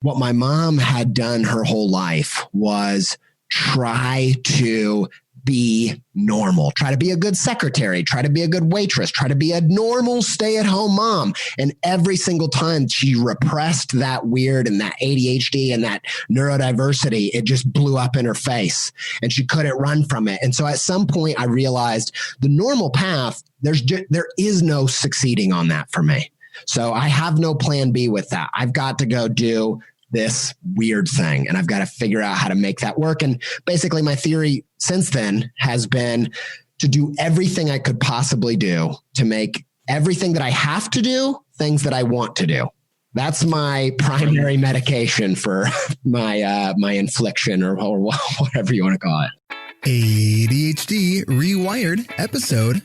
what my mom had done her whole life was try to be normal, try to be a good secretary, try to be a good waitress, try to be a normal stay-at-home mom. And every single time she repressed that weird and that ADHD and that neurodiversity, it just blew up in her face and she couldn't run from it. And so at some point I realized the normal path, there is no succeeding on that for me. So I have no plan B with that. I've got to go do this weird thing and I've got to figure out how to make that work. And basically my theory since then has been to do everything I could possibly do to make everything that I have to do things that I want to do. That's my primary medication for my infliction or whatever you want to call it. ADHD Rewired, episode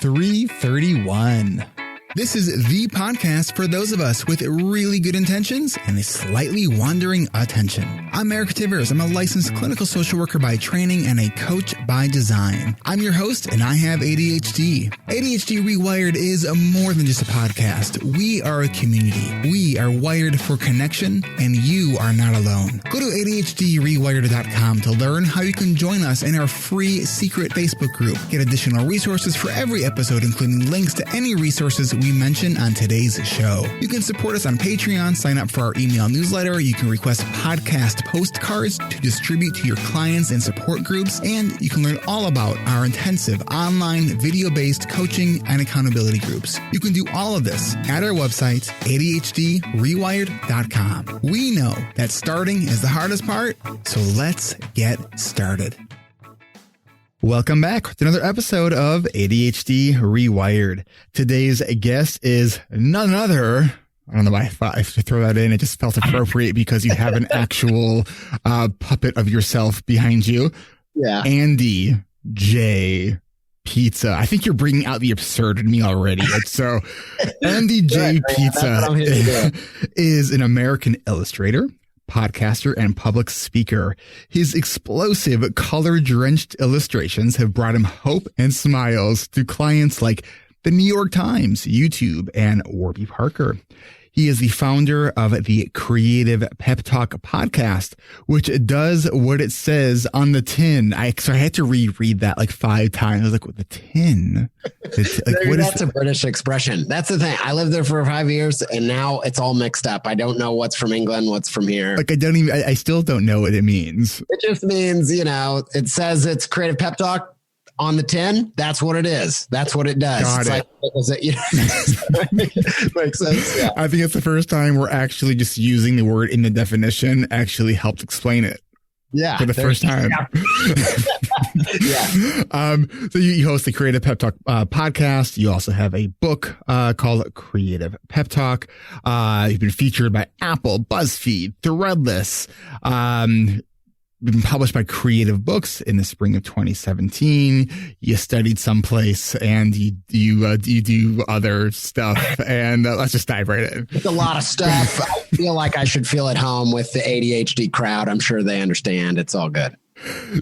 331. This is the podcast for those of us with really good intentions and a slightly wandering attention. I'm Eric Tivers. I'm a licensed clinical social worker by training and a coach by design. I'm your host and I have ADHD. ADHD Rewired is more than just a podcast. We are a community. We are wired for connection and you are not alone. Go to ADHDrewired.com to learn how you can join us in our free secret Facebook group. Get additional resources for every episode, including links to any resources we mention on today's show. You can support us on Patreon, sign up for our email newsletter. You can request podcast postcards to distribute to your clients and support groups. And you can learn all about our intensive online video-based coaching and accountability groups. You can do all of this at our website, ADHDrewired.com. We know that starting is the hardest part, so let's get started. Welcome back to another episode of ADHD Rewired. Today's guest is none other. I don't know why I thought I should throw that in. It just felt appropriate because you have an actual puppet of yourself behind you. Yeah. Andy J. Pizza. I think you're bringing out the absurd in me already. So Andy J. Pizza is an American illustrator, podcaster, and public speaker. His explosive color-drenched illustrations have brought him hope and smiles to clients like the New York Times, YouTube, and Warby Parker. He is the founder of the Creative Pep Talk podcast, which does what it says on the tin. So I had to reread that like 5 times. I was like, what, the tin? That's a British expression. That's the thing. I lived there for 5 years and now it's all mixed up. I don't know what's from England, what's from here. Like I still don't know what it means. It just means, it says it's Creative Pep Talk on the tin. That's what it is. That's what it does. Got it. Makes sense. Yeah. I think it's the first time we're actually just using the word in the definition actually helped explain it. Yeah. For the first time. Yeah. So you host the Creative Pep Talk podcast. You also have a book called Creative Pep Talk. You've been featured by Apple, BuzzFeed, Threadless. Been published by Creative Books in the spring of 2017. You studied someplace and you do other stuff. And let's just dive right in. It's a lot of stuff. I feel like I should feel at home with the ADHD crowd. I'm sure they understand. It's all good.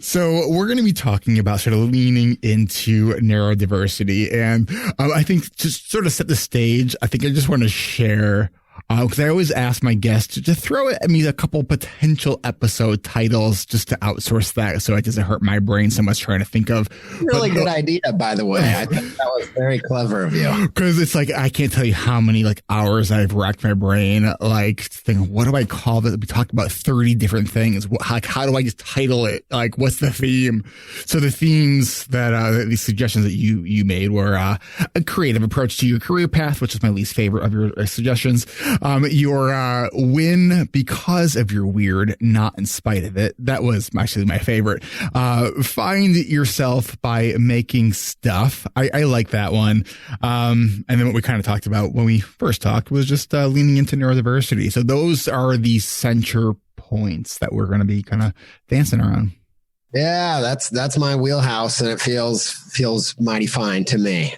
So we're going to be talking about sort of leaning into neurodiversity. And I think to sort of set the stage, I think I just want to share because I always ask my guests to throw at me a couple potential episode titles just to outsource that so it doesn't hurt my brain so much trying to think of. Really good idea, by the way. I think that was very clever of you. Because it's like, I can't tell you how many hours I've racked my brain thinking, what do I call this? We talked about 30 different things. How do I just title it? What's the theme? So the themes that these suggestions that you made were a creative approach to your career path, which is my least favorite of your suggestions. Your win because of your weird, not in spite of it. That was actually my favorite. Find yourself by making stuff. I like that one. And then what we kind of talked about when we first talked was just leaning into neurodiversity. So those are the center points that we're going to be kind of dancing around. Yeah, that's my wheelhouse, and it feels mighty fine to me.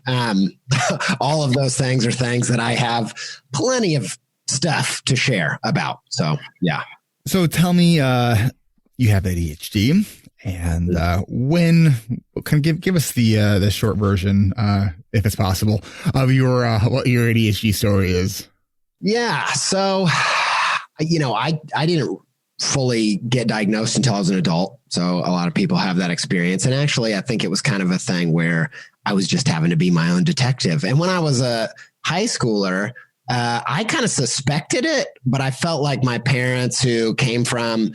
All of those things are things that I have plenty of stuff to share about. So, yeah. So tell me, you have ADHD, and when can give us the short version, if it's possible, of your what your ADHD story is. Yeah. So I didn't fully get diagnosed until I was an adult. So a lot of people have that experience. And actually, I think it was kind of a thing where I was just having to be my own detective. And when I was a high schooler, I kind of suspected it, but I felt like my parents, who came from,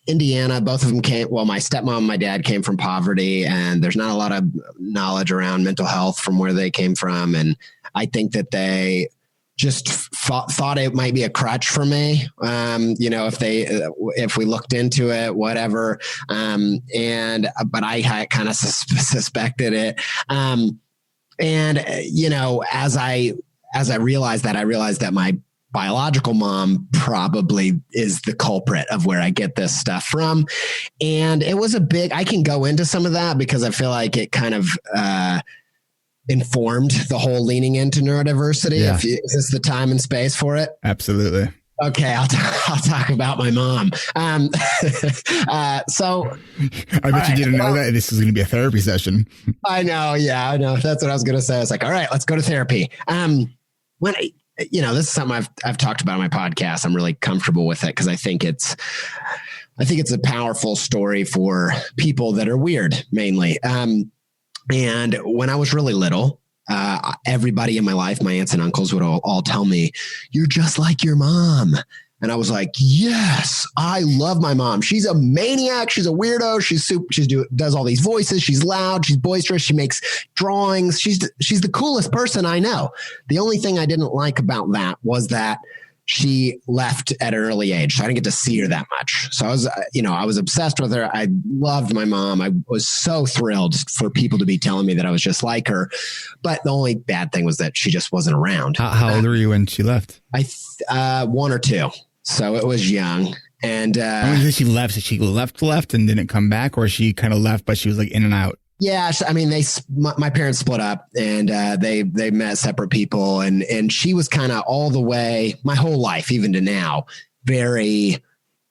Indiana, both of them my stepmom and my dad came from poverty, and there's not a lot of knowledge around mental health from where they came from. And I think that they just thought it might be a crutch for me. If we looked into it, whatever. But I kind of suspected it. As I realized that my biological mom probably is the culprit of where I get this stuff from. And it was I can go into some of that because I feel like it kind of, informed the whole leaning into neurodiversity. Yeah. Is this the time and space for it? Absolutely. Okay. I'll talk about my mom. So I bet you didn't know that this is going to be a therapy session. I know. Yeah, I know. That's what I was going to say. I was like, all right, let's go to therapy. This is something I've talked about on my podcast. I'm really comfortable with it because I think it's a powerful story for people that are weird, mainly. And when I was really little, everybody in my life, my aunts and uncles would all tell me, "You're just like your mom." And I was like, yes, I love my mom. She's a maniac. She's a weirdo. Does all these voices. She's loud. She's boisterous. She makes drawings. She's the coolest person I know. The only thing I didn't like about that was that she left at an early age. So I didn't get to see her that much. So I was obsessed with her. I loved my mom. I was so thrilled for people to be telling me that I was just like her. But the only bad thing was that she just wasn't around. How old were you when she left? 1 or 2. So it was young. And she left. So she left and didn't come back, or she kind of left, but she was like in and out. Yeah, I mean, my parents split up, and they met separate people, and she was kind of all the way my whole life, even to now, very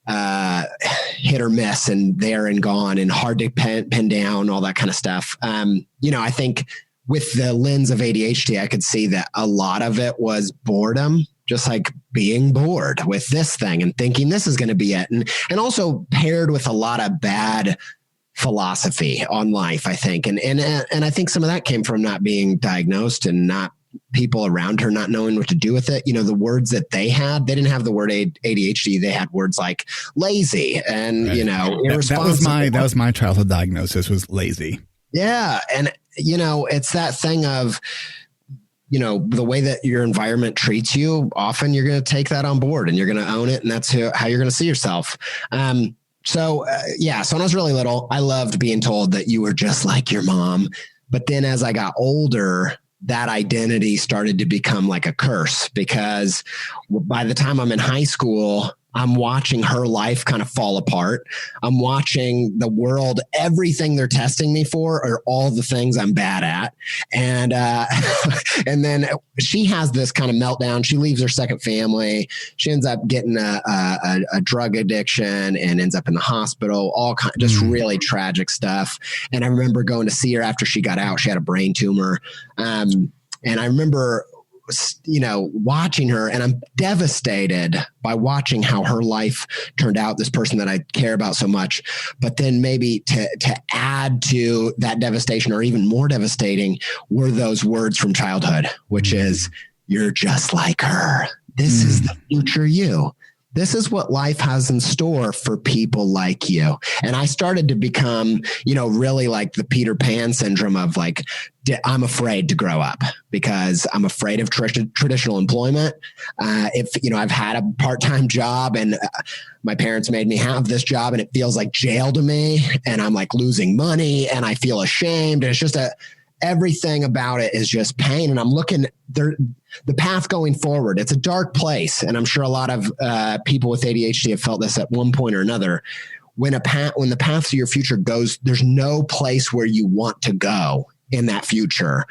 hit or miss, and there and gone, and hard to pin down, all that kind of stuff. I think with the lens of ADHD, I could see that a lot of it was boredom, just like being bored with this thing and thinking this is going to be it, and also paired with a lot of bad philosophy on life, I think. And I think some of that came from not being diagnosed and not people around her not knowing what to do with it. The words that they didn't have the word ADHD. They had words like lazy and, irresponsible. That was my childhood diagnosis, was lazy. Yeah. And, it's that thing of, the way that your environment treats you, often you're going to take that on board and you're going to own it. And that's how you're going to see yourself. So when I was really little, I loved being told that you were just like your mom. But then as I got older, that identity started to become like a curse, because by the time I'm in high school, I'm watching her life kind of fall apart. I'm watching the world, everything they're testing me for are all the things I'm bad at. And, and then she has this kind of meltdown. She leaves her second family. She ends up getting a drug addiction and ends up in the hospital, all kind of just really tragic stuff. And I remember going to see her after she got out. She had a brain tumor. And I remember watching her, and I'm devastated by watching how her life turned out, this person that I care about so much. But then maybe to add to that devastation, or even more devastating, were those words from childhood, which is, "You're just like her. This is the future you. This is what life has in store for people like you." And I started to become, really like the Peter Pan syndrome of like, I'm afraid to grow up because I'm afraid of traditional employment. I've had a part-time job, and my parents made me have this job, and it feels like jail to me, and I'm like losing money, and I feel ashamed. And it's just everything about it is just pain. And I'm looking there, the path going forward. It's a dark place. And I'm sure a lot of people with ADHD have felt this at one point or another. When the path to your future goes, there's no place where you want to go in that future.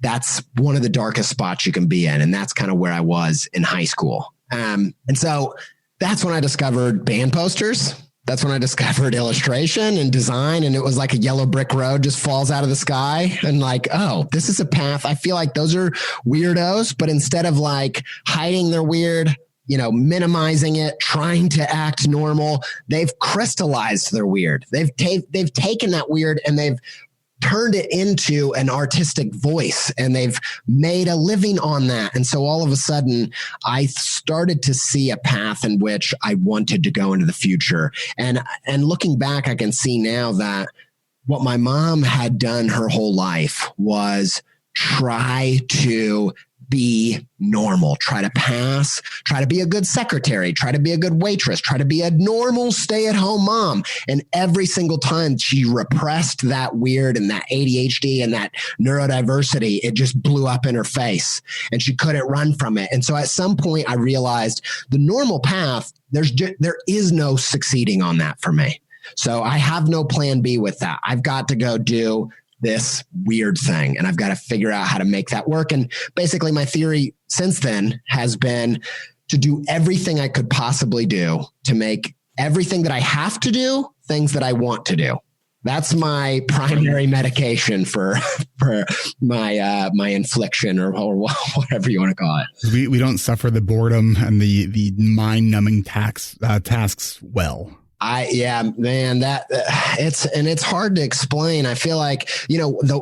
That's one of the darkest spots you can be in. And that's kind of where I was in high school. And so that's when I discovered band posters. That's when I discovered illustration and design. And it was like a yellow brick road just falls out of the sky. And like, oh, this is a path. I feel like those are weirdos, but instead of like hiding their weird, minimizing it, trying to act normal, they've crystallized their weird. They've taken that weird and they've turned it into an artistic voice, and they've made a living on that. And so all of a sudden I started to see a path in which I wanted to go into the future. And looking back, I can see now that what my mom had done her whole life was try to be normal, try to pass, try to be a good secretary, try to be a good waitress, try to be a normal stay-at-home mom. And every single time she repressed that weird and that ADHD and that neurodiversity, it just blew up in her face and she couldn't run from it. And so at some point I realized the normal path, there is no succeeding on that for me. So I have no plan B with that. I've got to go do this weird thing, and I've got to figure out how to make that work. And basically my theory since then has been to do everything I could possibly do to make everything that I have to do things that I want to do. That's my primary medication for my infliction or whatever you want to call it. We don't suffer the boredom and the mind-numbing tasks well. It's hard to explain. I feel like,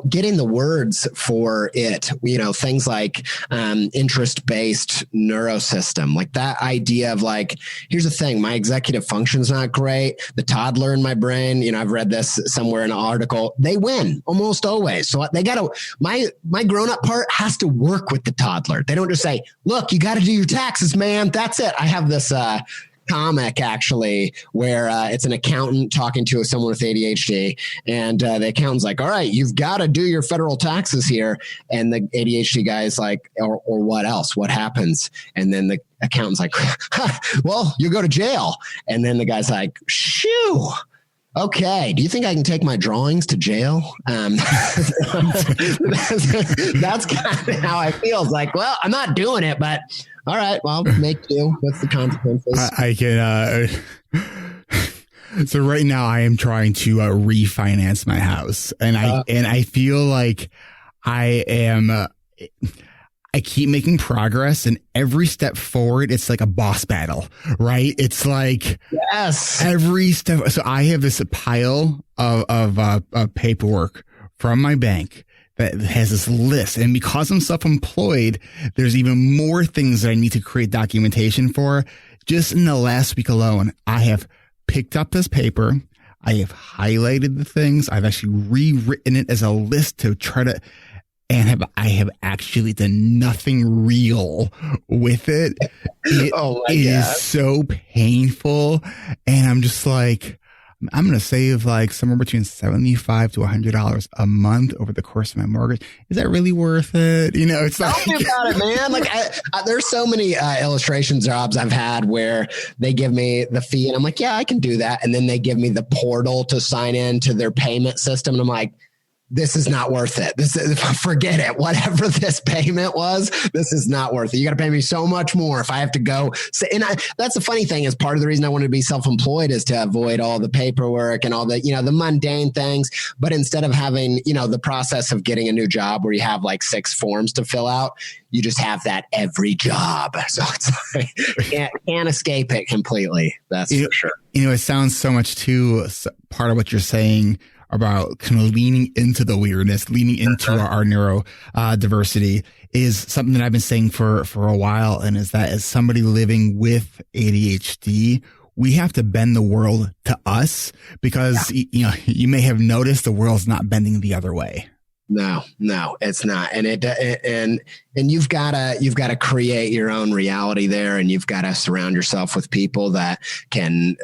getting the words for it, things like interest-based neurosystem, like that idea of like, here's the thing, my executive function's not great. The toddler in my brain, I've read this somewhere in an article, they win almost always. So they my grown-up part has to work with the toddler. They don't just say, look, you got to do your taxes, man. That's it. I have this, comic actually where it's an accountant talking to someone with ADHD, and the accountant's like, all right, you've got to do your federal taxes here, and the ADHD guy is like, or what else, what happens? And then the accountant's like, well, you go to jail. And then the guy's like, shoo, okay, do you think I can take my drawings to jail? That's kind of how I feel. It's like, well, I'm not doing it, but all right, well, make do. What's the consequences? I can. So right now I am trying to refinance my house, and I feel like I keep making progress, and every step forward, it's like a boss battle, right? It's like, yes, every step. So I have this pile of paperwork from my bank that has this list. And because I'm self-employed, there's even more things that I need to create documentation for. Just in the last week alone, I have picked up this paper. I have highlighted the things. I've actually rewritten it as a list to try to, and I have actually done nothing real with it. It is so painful. And I'm just like, I'm going to save like somewhere between $75 to $100 a month over the course of my mortgage. Is that really worth it? It's like, tell me about it, man. Like there's so many illustration jobs I've had where they give me the fee and I'm like, yeah, I can do that. And then they give me the portal to sign in to their payment system. And I'm like, this is not worth it. Forget it. Whatever this payment was, this is not worth it. You got to pay me so much more if I have to go. And that's the funny thing is part of the reason I wanted to be self-employed is to avoid all the paperwork and all the, the mundane things. But instead of having, the process of getting a new job where you have like 6 forms to fill out, you just have that every job. So it's like, can't escape it completely. That's for sure. It sounds so much too, part of what you're saying about kind of leaning into the weirdness, leaning into our neurodiversity is something that I've been saying for a while. And is that as somebody living with ADHD, we have to bend the world to us because, you may have noticed the world's not bending the other way. No, it's not. And you've got to create your own reality there. And you've got to surround yourself with people that can,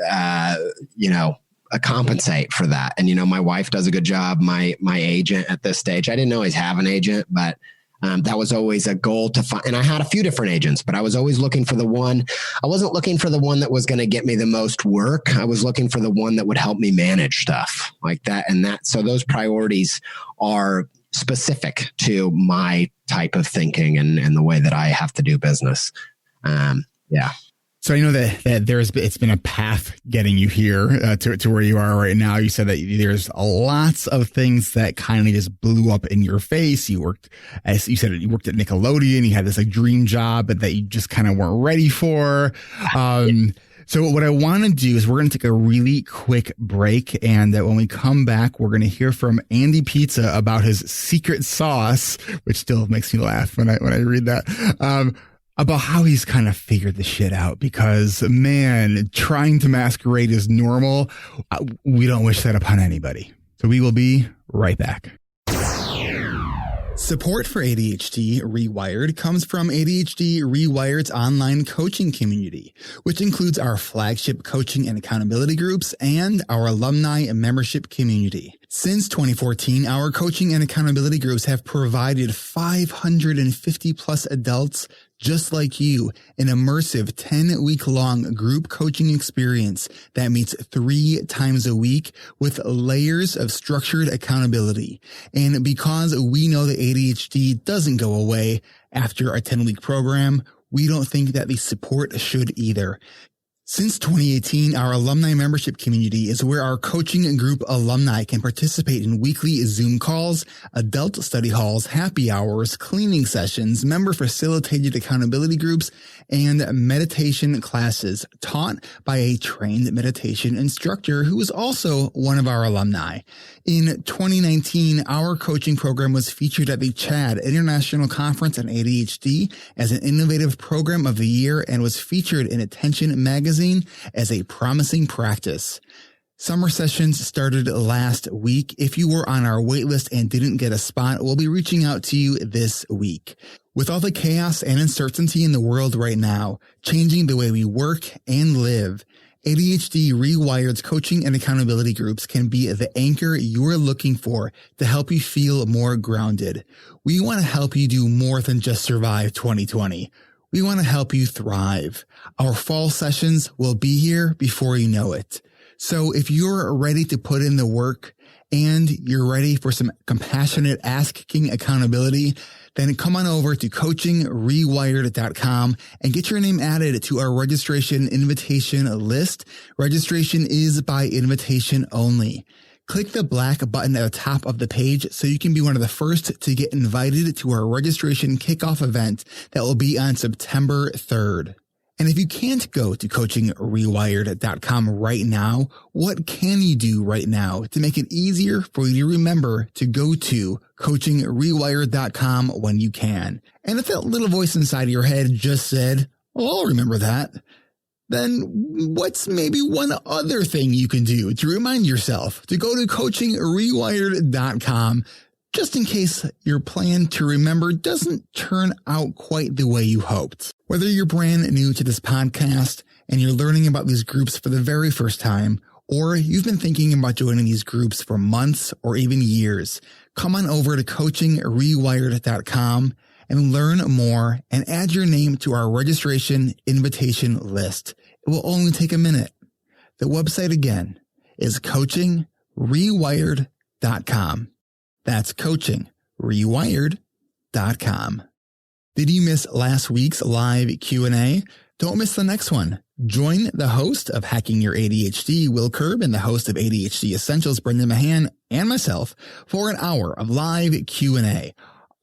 compensate for that. And, my wife does a good job. My agent at this stage, I didn't always have an agent, but that was always a goal to find. And I had a few different agents, but I was always looking for the one. I wasn't looking for the one that was going to get me the most work. I was looking for the one that would help me manage stuff like that. And so those priorities are specific to my type of thinking and the way that I have to do business. Yeah. So I know that it's been a path getting you here to where you are right now. You said that there's lots of things that kind of just blew up in your face. You worked, as you said, you worked at Nickelodeon. You had this like dream job that you just kind of weren't ready for. So what I want to do is we're going to take a really quick break. And when we come back, we're going to hear from Adhd Pizza about his secret sauce, which still makes me laugh when I read that. About how he's kind of figured the shit out, because man, trying to masquerade as normal, we don't wish that upon anybody. So we will be right back. Support for ADHD Rewired comes from ADHD Rewired's online coaching community, which includes our flagship coaching and accountability groups and our alumni membership community. Since 2014, our coaching and accountability groups have provided 550 plus adults just like you an immersive 10-week-long group coaching experience that meets 3 times a week with layers of structured accountability. And because we know that ADHD doesn't go away after a 10-week program, we don't think that the support should either. Since 2018, our alumni membership community is where our coaching group alumni can participate in weekly Zoom calls, adult study halls, happy hours, cleaning sessions, member-facilitated accountability groups, and meditation classes taught by a trained meditation instructor who is also one of our alumni. In 2019, our coaching program was featured at the CHAD International Conference on ADHD as an innovative program of the year and was featured in Attention magazine as a promising practice. Summer sessions started last week. If you were on our waitlist and didn't get a spot, we'll be reaching out to you this week. With all the chaos and uncertainty in the world right now, changing the way we work and live, ADHD Rewired's coaching and accountability groups can be the anchor you're looking for to help you feel more grounded. We want to help you do more than just survive 2020. We want to help you thrive. Our fall sessions will be here before you know it. So if you're ready to put in the work and you're ready for some compassionate asking accountability, then come on over to coachingrewired.com and get your name added to our registration invitation list. Registration is by invitation only. Click the black button at the top of the page so you can be one of the first to get invited to our registration kickoff event that will be on September 3rd. And if you can't go to coachingrewired.com right now, what can you do right now to make it easier for you to remember to go to coachingrewired.com when you can? And if that little voice inside of your head just said, "Oh, I'll remember that," then what's maybe one other thing you can do to remind yourself to go to coachingrewired.com just in case your plan to remember doesn't turn out quite the way you hoped? Whether you're brand new to this podcast and you're learning about these groups for the very first time, or you've been thinking about joining these groups for months or even years, come on over to coachingrewired.com and learn more and add your name to our registration invitation list. It will only take a minute. The website again is coachingrewired.com. That's coachingrewired.com. Did you miss last week's live Q&A? Don't miss the next one. Join the host of Hacking Your ADHD, Will Curb, and the host of ADHD Essentials, Brendan Mahan, and myself for an hour of live Q&A.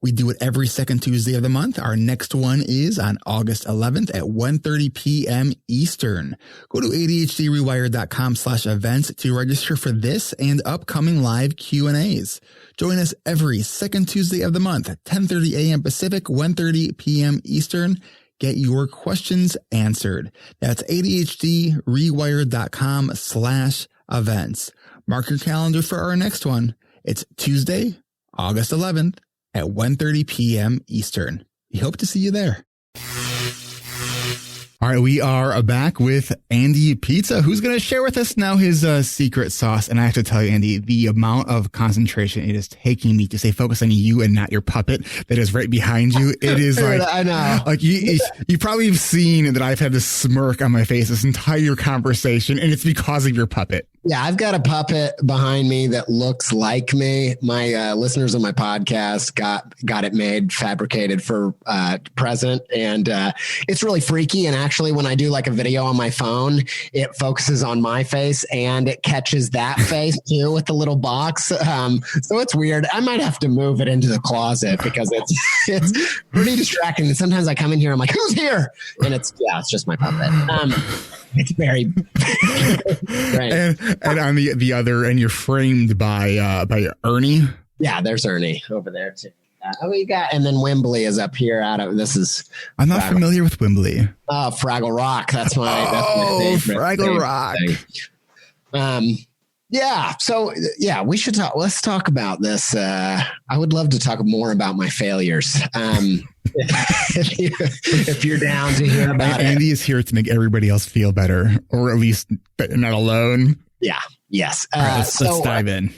We do it every second Tuesday of the month. Our next one is on August 11th at 1:30 p.m. Eastern. Go to ADHDrewired.com/events to register for this and upcoming live Q&As. Join us every second Tuesday of the month at 10:30 a.m. Pacific, 1:30 p.m. Eastern. Get your questions answered. That's ADHDrewired.com/events. Mark your calendar for our next one. It's Tuesday, August 11th. At 1:30 p.m. Eastern. We hope to see you there. All right, we are back with Adhd Pizza, who's going to share with us now his secret sauce. And I have to tell you, Andy, the amount of concentration it is taking me to stay focused on you and not your puppet that is right behind you. It is like, I know. Like you probably have seen that I've had this smirk on my face this entire conversation, and it's because of your puppet. Yeah, I've got a puppet behind me that looks like me. My listeners on my podcast got it made, fabricated for present, and it's really freaky. And actually, when I do like a video on my phone, it focuses on my face and it catches that face too with the little box. So it's weird. I might have to move it into the closet because it's pretty distracting. And sometimes I come in here, I'm like, "Who's here?" And it's just my puppet. It's very right. And on the other, and you're framed by Ernie. Yeah, there's Ernie over there too. And then Wembley is up here. I'm not familiar with Wembley. Oh, Fraggle Rock. That's my favorite. Fraggle Rock. Yeah. So yeah, we should talk. Let's talk about this. I would love to talk more about my failures. If you're down to hear about it. Andy is here to make everybody else feel better, or at least not alone. Yeah. Yes. All right, let's dive in.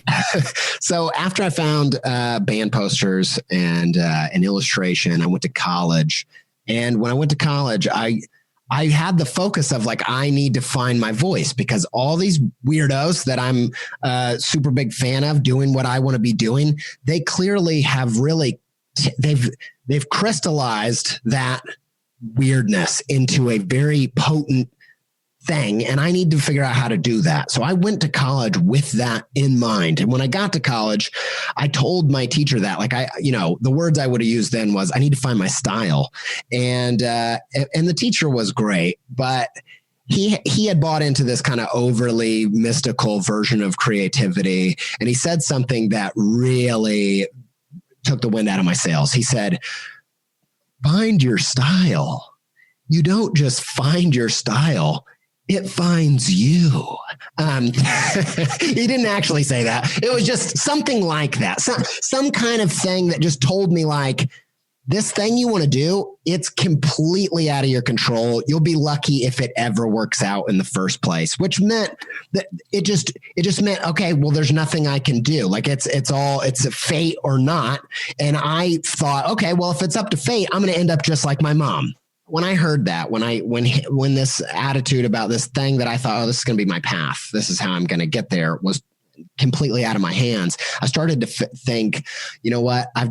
So after I found band posters and an illustration, I went to college. And when I went to college, I had the focus of like, I need to find my voice because all these weirdos that I'm a super big fan of doing what I want to be doing, they clearly have really, they've crystallized that weirdness into a very potent thing. And I need to figure out how to do that. So I went to college with that in mind. And when I got to college, I told my teacher that the words I would have used then was, I need to find my style. And the teacher was great, but he had bought into this kind of overly mystical version of creativity. And he said something that really took the wind out of my sails. He said, find your style. You don't just find your style. It finds you. He didn't actually say that. It was just something like that. Some kind of thing that just told me like, this thing you want to do, it's completely out of your control. You'll be lucky if it ever works out in the first place, which meant that it just meant, okay, well, there's nothing I can do. Like it's a fate or not. And I thought, okay, well, if it's up to fate, I'm going to end up just like my mom. When I heard that, when this attitude about this thing that I thought, oh, this is going to be my path, this is how I'm going to get there, was completely out of my hands, I started to think, you know what? I've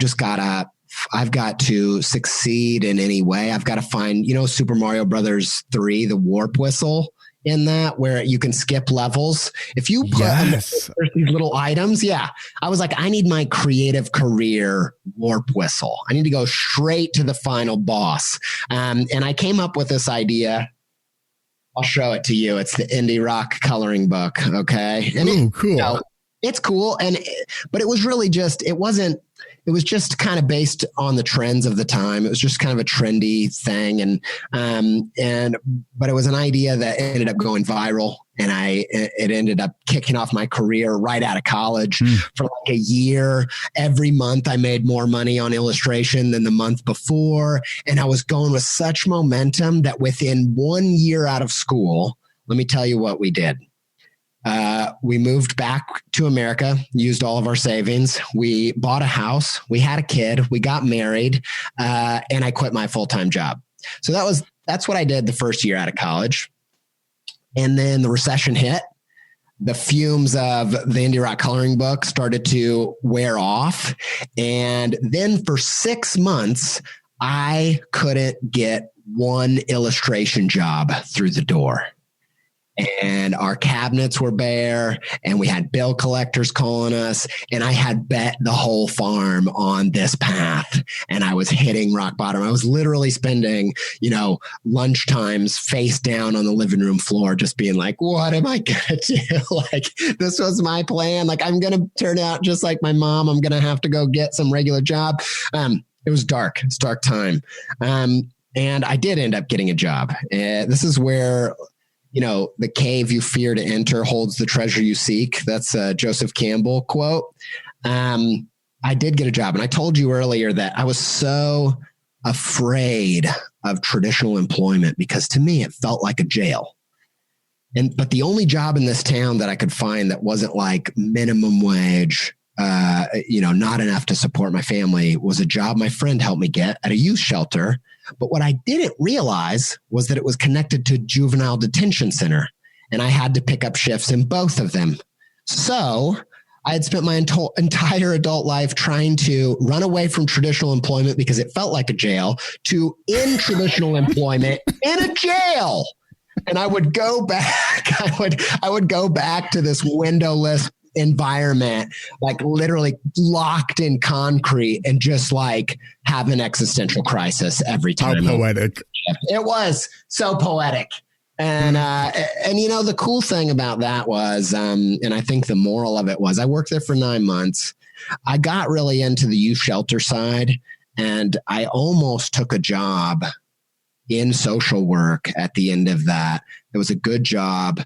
got to succeed in any way. I've got to find, Super Mario Brothers 3, the warp whistle in that, where you can skip levels. If you put these little items, I was like, I need my creative career warp whistle. I need to go straight to the final boss. And I came up with this idea. I'll show it to you. It's the indie rock coloring book. Okay. And cool. It's cool. But it was really just, it was just kind of based on the trends of the time. It was just kind of a trendy thing. But it was an idea that ended up going viral, and it ended up kicking off my career right out of college for like a year. Every month I made more money on illustration than the month before. And I was going with such momentum that within 1 year out of school, let me tell you what we did. We moved back to America, used all of our savings. We bought a house. We had a kid. We got married, and I quit my full-time job. So that's what I did the first year out of college. And then the recession hit. The fumes of the indie rock coloring book started to wear off. And then for 6 months, I couldn't get one illustration job through the door. And our cabinets were bare, and we had bill collectors calling us, and I had bet the whole farm on this path, and I was hitting rock bottom. I was literally spending, lunchtimes face down on the living room floor, just being like, what am I going to do? Like, this was my plan. Like, I'm going to turn out just like my mom. I'm going to have to go get some regular job. It was dark. It's dark time. And I did end up getting a job. This is where, the cave you fear to enter holds the treasure you seek. That's a Joseph Campbell quote. I did get a job. And I told you earlier that I was so afraid of traditional employment because to me, it felt like a jail. But the only job in this town that I could find that wasn't like minimum wage, not enough to support my family, was a job my friend helped me get at a youth shelter. But what I didn't realize was that it was connected to juvenile detention center. and I had to pick up shifts in both of them. So I had spent my entire adult life trying to run away from traditional employment because it felt like a jail to in traditional employment in a jail. And I would go back. I would go back to this windowless environment, like literally locked in concrete, and just like have an existential crisis every time. How poetic. It was so poetic. And the cool thing about that was, and I think the moral of it was, I worked there for 9 months. I got really into the youth shelter side, and I almost took a job in social work at the end of that. It was a good job.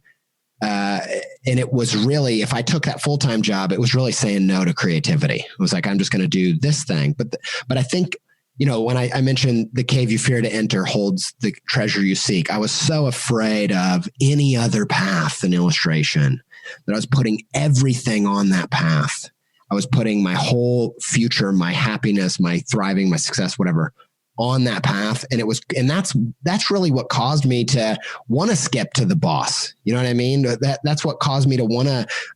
And it was really, if I took that full-time job, it was really saying no to creativity. It was like, I'm just going to do this thing. But I think, when I mentioned the cave you fear to enter holds the treasure you seek, I was so afraid of any other path in illustration that I was putting everything on that path. I was putting my whole future, my happiness, my thriving, my success, whatever, on that path. And that's really what caused me to want to skip to the boss. You know what I mean? That's what caused me to want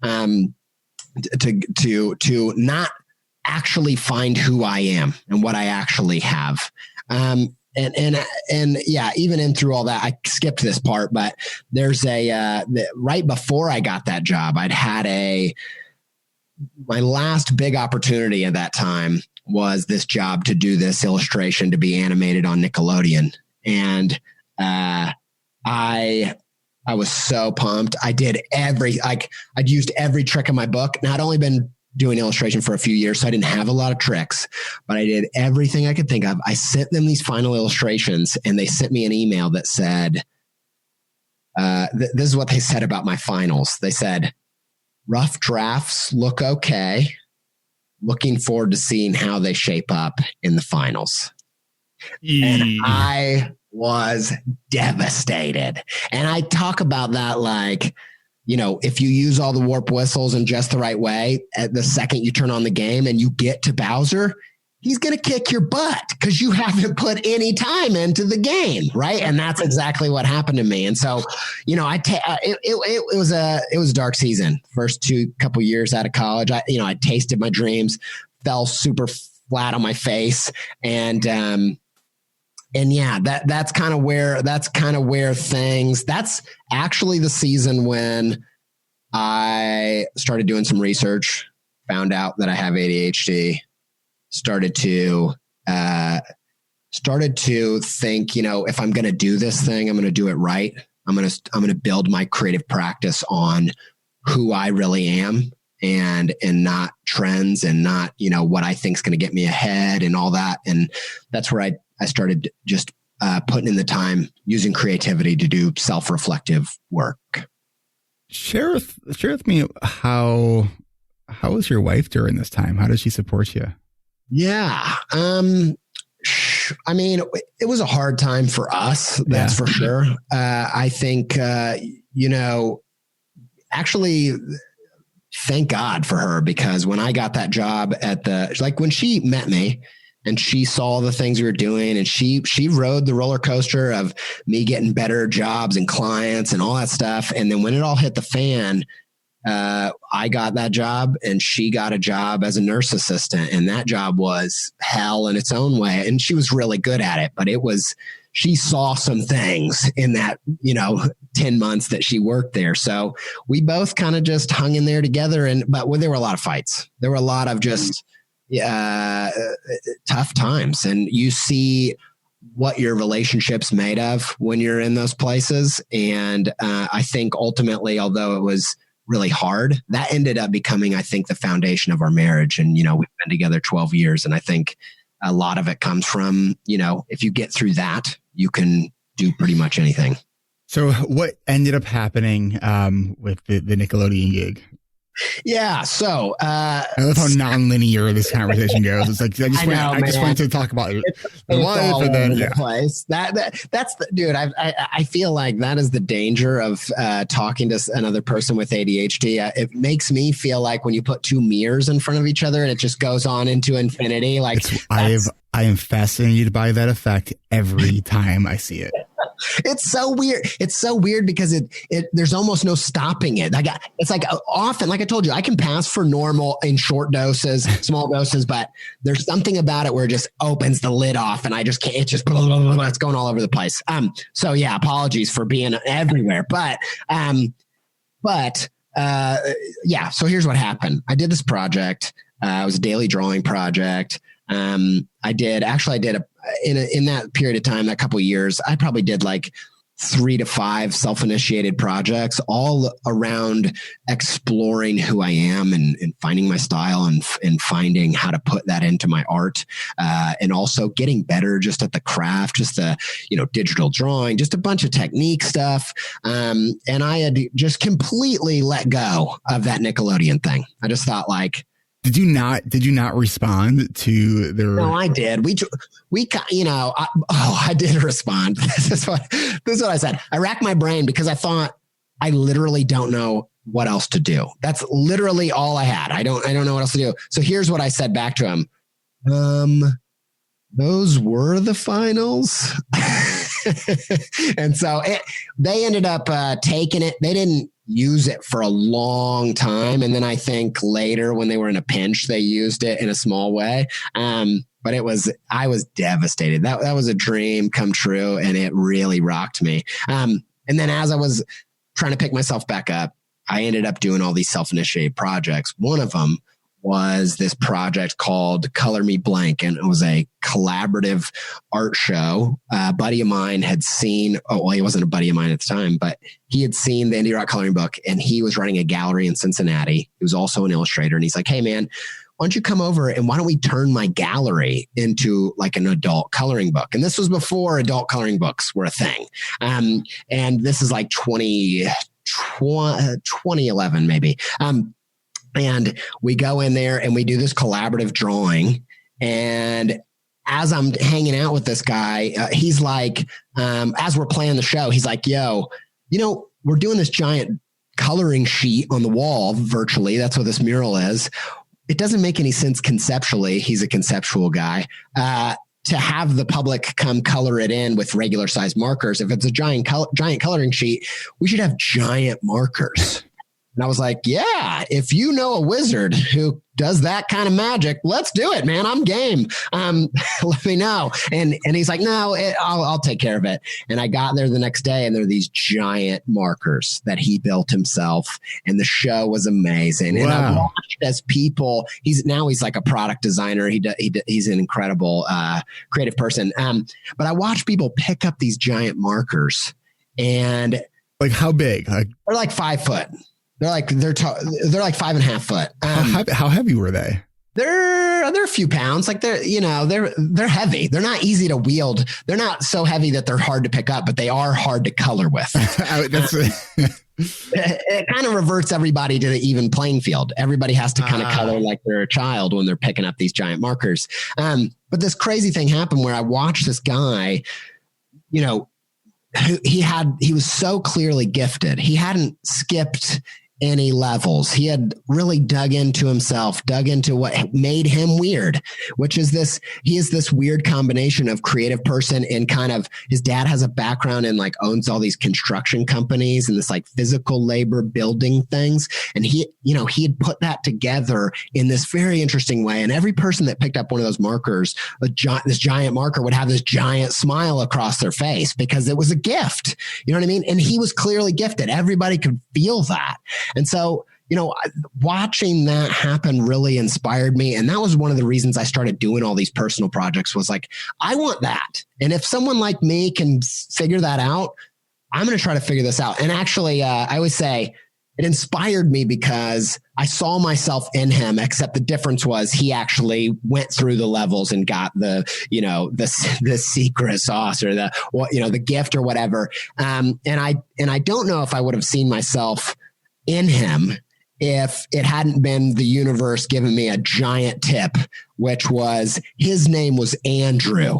to not actually find who I am and what I actually have. And yeah, even in through all that, I skipped this part, but there's right before I got that job, I'd had my last big opportunity at that time was this job to do this illustration to be animated on Nickelodeon. And I was so pumped. I did I'd used every trick in my book. Now I'd only been doing illustration for a few years, so I didn't have a lot of tricks, but I did everything I could think of. I sent them these final illustrations, and they sent me an email that said, this is what they said about my finals. They said, rough drafts look okay. Looking forward to seeing how they shape up in the finals. And I was devastated. And I talk about that like, if you use all the warp whistles in just the right way, at the second you turn on the game and you get to Bowser, he's going to kick your butt because you haven't put any time into the game. Right. And that's exactly what happened to me. And so, it was a dark season. First couple years out of college, I tasted my dreams, fell super flat on my face. And yeah, that's kind of where things, that's actually the season when I started doing some research, found out that I have ADHD, started to think, if I'm going to do this thing, I'm going to do it right. I'm going to build my creative practice on who I really am and not trends and not, what I think is going to get me ahead and all that. And that's where I started just putting in the time using creativity to do self-reflective work. Share with me how was your wife during this time? How did she support you? Yeah. It was a hard time for us. That's for sure. I think, actually thank God for her, because when I got that job when she met me and she saw the things we were doing, and she rode the roller coaster of me getting better jobs and clients and all that stuff. And then when it all hit the fan, I got that job and she got a job as a nurse assistant, and that job was hell in its own way. And she was really good at it, but she saw some things in that, 10 months that she worked there. So we both kind of just hung in there together. But there were a lot of fights. There were a lot of just tough times, and you see what your relationship's made of when you're in those places. And I think ultimately, although it was really hard, that ended up becoming, I think, the foundation of our marriage. And, we've been together 12 years. And I think a lot of it comes from, if you get through that, you can do pretty much anything. So what ended up happening with the Nickelodeon gig? Yeah. So I love how non-linear this conversation goes. It's like I just wanted to talk about the life, and then the place. That's the dude. I feel like that is the danger of talking to another person with ADHD. It makes me feel like when you put two mirrors in front of each other and it just goes on into infinity. Like I am fascinated by that effect every time I see it. It's so weird. It's so weird because there's almost no stopping it. It's like often, like I told you, I can pass for normal in short doses, small doses, but there's something about it where it just opens the lid off and I just can't, it's just, blah, blah, blah, blah, it's going all over the place. So yeah, apologies for being everywhere, but yeah, so here's what happened. I did this project. It was a daily drawing project. I did in that period of time, that couple of years, I probably did like 3 to 5 self-initiated projects all around exploring who I am and finding my style and finding how to put that into my art. And also getting better just at the craft, just the, digital drawing, just a bunch of technique stuff. And I had just completely let go of that Nickelodeon thing. I just thought like, Did you not respond to their? No, I did. I did respond. This is what I said. I racked my brain because I thought I literally don't know what else to do. That's literally all I had. I don't know what else to do. So here's what I said back to him. Those were the finals. And so they ended up taking it. They didn't use it for a long time. And then I think later when they were in a pinch, they used it in a small way. But I was devastated. That was a dream come true. And it really rocked me. And then as I was trying to pick myself back up, I ended up doing all these self-initiated projects. One of them was this project called Color Me Blank. And it was a collaborative art show. A buddy of mine had seen, he wasn't a buddy of mine at the time, but he had seen the Indie Rock coloring book and he was running a gallery in Cincinnati. He was also an illustrator. And he's like, hey man, why don't you come over and why don't we turn my gallery into like an adult coloring book? And this was before adult coloring books were a thing. And this is like 2011 maybe. And we go in there and we do this collaborative drawing. And as I'm hanging out with this guy, he's like, as we're playing the show, he's like, yo, we're doing this giant coloring sheet on the wall virtually. That's what this mural is. It doesn't make any sense conceptually. He's a conceptual guy. To have the public come color it in with regular size markers. If it's a giant coloring sheet, we should have giant markers. And I was like, yeah, if you know a wizard who does that kind of magic, let's do it, man. I'm game. Let me know. And he's like, no, I'll take care of it. And I got there the next day and there were these giant markers that he built himself. And the show was amazing. Wow. And I watched as people, he's like a product designer. He's an incredible creative person. But I watched people pick up these giant markers and like how big? They're like 5 foot. They're like 5.5 foot. How heavy were they? They're a few pounds. Like they're heavy. They're not easy to wield. They're not so heavy that they're hard to pick up, but they are hard to color with. It kind of reverts everybody to the even playing field. Everybody has to kind of color like they're a child when they're picking up these giant markers. But this crazy thing happened where I watched this guy, he was so clearly gifted. He hadn't skipped any levels. He had really dug into himself, dug into what made him weird, which is he is this weird combination of creative person and kind of his dad has a background and like owns all these construction companies and this like physical labor building things. And he had put that together in this very interesting way. And every person that picked up one of those markers, this giant marker would have this giant smile across their face because it was a gift. You know what I mean? And he was clearly gifted. Everybody could feel that. And so, watching that happen really inspired me. And that was one of the reasons I started doing all these personal projects was like, I want that. And if someone like me can figure that out, I'm going to try to figure this out. And actually, I always say it inspired me because I saw myself in him, except the difference was he actually went through the levels and got the secret sauce or the gift or whatever. And I don't know if I would have seen myself in him if it hadn't been the universe giving me a giant tip, which was his name was Andrew.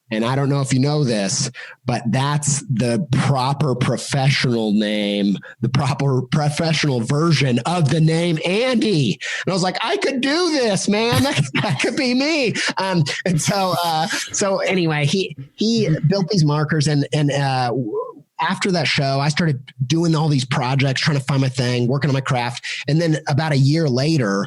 And I don't know if you know this, but that's the proper professional name, the proper professional version of the name Andy. And I was like, I could do this, man. That could be me. And so anyway, he built these markers and after that show, I started doing all these projects, trying to find my thing, working on my craft. And then about a year later,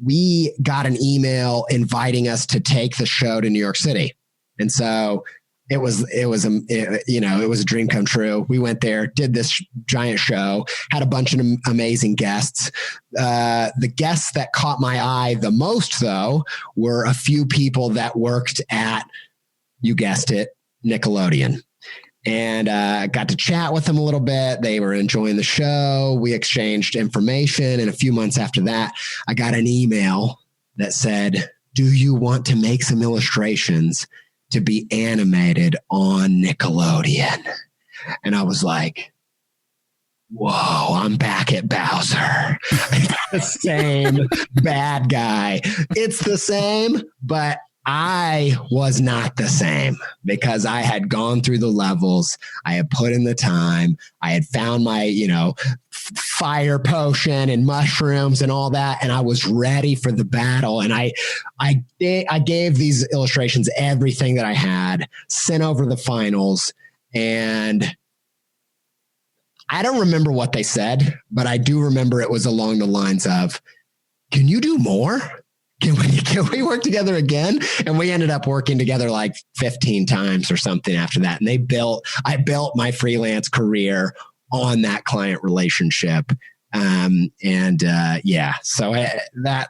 we got an email inviting us to take the show to New York City. And so it was a dream come true. We went there, did this giant show, had a bunch of amazing guests. The guests that caught my eye the most, though, were a few people that worked at, you guessed it, Nickelodeon. And I got to chat with them a little bit. They were enjoying the show. We exchanged information. And a few months after that, I got an email that said, do you want to make some illustrations to be animated on Nickelodeon? And I was like, whoa, I'm back at Bowser. The same bad guy. It's the same, but I was not the same because I had gone through the levels. I had put in the time. I had found my, fire potion and mushrooms and all that. And I was ready for the battle. And I gave these illustrations everything that I had, sent over the finals. And I don't remember what they said, but I do remember it was along the lines of, can you do more? Can we work together again? And we ended up working together like 15 times or something after that. And I built my freelance career on that client relationship. So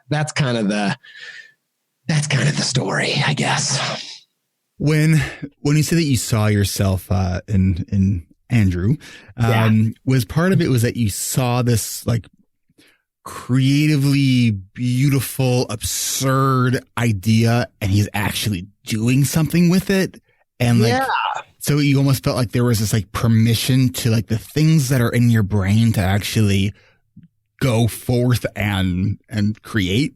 that's kind of the story, I guess. When you say that you saw yourself in Andrew, was part of it was that you saw this like creatively beautiful, absurd idea, and he's actually doing something with it. And so you almost felt like there was this like permission to like the things that are in your brain to actually go forth and create.